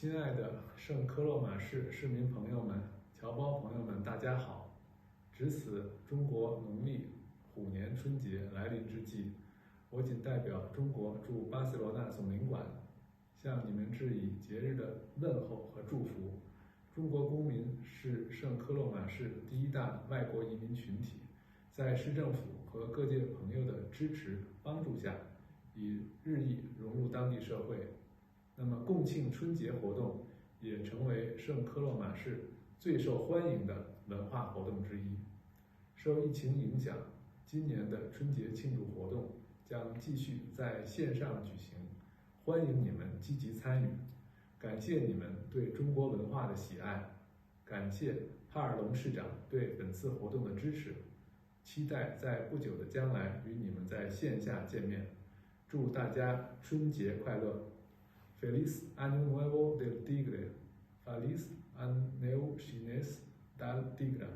亲爱的圣科洛马市市民朋友们、侨胞朋友们，大家好！值此中国农历虎年春节来临之际，我谨代表中国驻巴塞罗那总领馆，向你们致以节日的问候和祝福。中国公民是圣科洛马市第一大外国移民群体，在市政府和各界朋友的支持帮助下，已日益融入当地社会。那么，共庆春节活动也成为圣科洛马市最受欢迎的文化活动之一。受疫情影响，今年的春节庆祝活动将继续在线上举行，欢迎你们积极参与。感谢你们对中国文化的喜爱，感谢帕尔隆市长对本次活动的支持，期待在不久的将来与你们在线下见面。祝大家春节快乐！ Feliz Año Nuevo del Tigre. Feliz Año Chinés del Tigre.